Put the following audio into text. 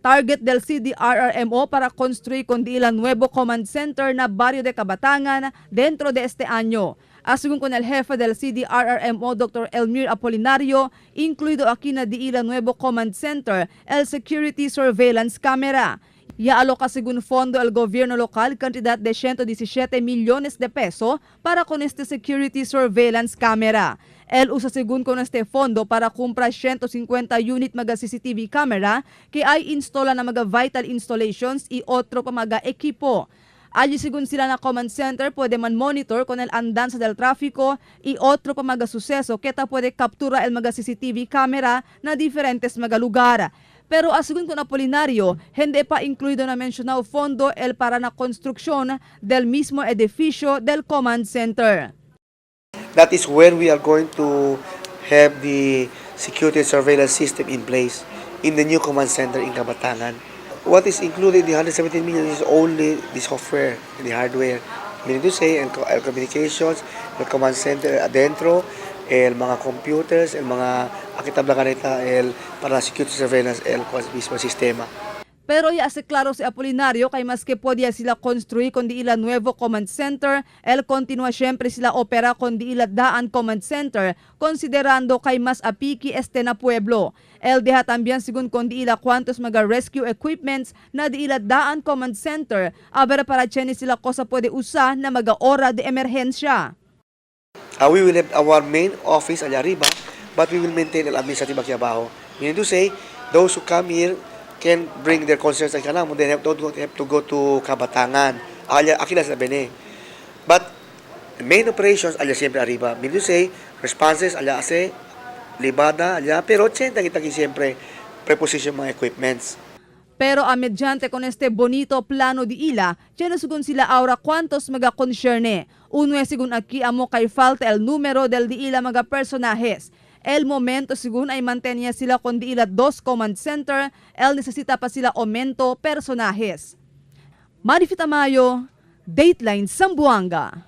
Target del CDRRMO para construir con el nuevo command center na Barrio de Cabatangan dentro de este año. Según con el jefe del CDRRMO, Dr. Elmir Apolinario, incluido aquí na el nuevo command center, el Security Surveillance Camera. Ya aloca según fondo el gobierno local cantidad de 117 millones de pesos para con este Security Surveillance Camera. Él usa según con este fondo para comprar 150 unit mga CCTV camera que ay instala na mga vital installations y otro pa mga equipo. Allí según sila na command center pwede man monitor con el andanza del tráfico y otro pa mga suceso que ta pwede captura el mga CCTV camera na diferentes mga lugar. Pero según con Apolinario, hindi pa incluido na mencionado fondo el para na construksyon del mismo edificio del command center. That is where we are going to have the security surveillance system in place in the new command center in Cabatangan. What is included in the 117 million is only the software and the hardware. Meaning to say, el communications, el command center adentro, el mga computers, el mga akitablanganita, el para security surveillance, el mismo sistema. Pero ya hace claro si Apolinario kay mas que podía sila construir con ila nuevo command center, el continúa siempre sila opera con ila daan command center, considerando kay mas apiki este na pueblo. El deja también según con ila cuantos mga rescue equipments na ila daan command center, aber para cheni sila cosa pwede usa na mga ora de emerhensya. We will have our main office allá arriba, but we will maintain el administrative aquí abajo. Meaning to say, those who come here can bring their concerns and kanang, they have to go to Cabatangan. Aquí lang sa Bene. But the main operations allá siempre arriba. Meaning to say, responses allá ase, libada allá, pero 80 kita siempre preposition mga equipments. Pero mediante con este bonito plano di ila, tiene según sila ahora cuantos mga concerne. Uno es según aquí amo kay falta el número del di ila mga personajes. El momento según ay mantenía sila con di ila 2 command center, el necesita pa sila aumento personajes. Marifita Mayo, Dateline Zamboanga.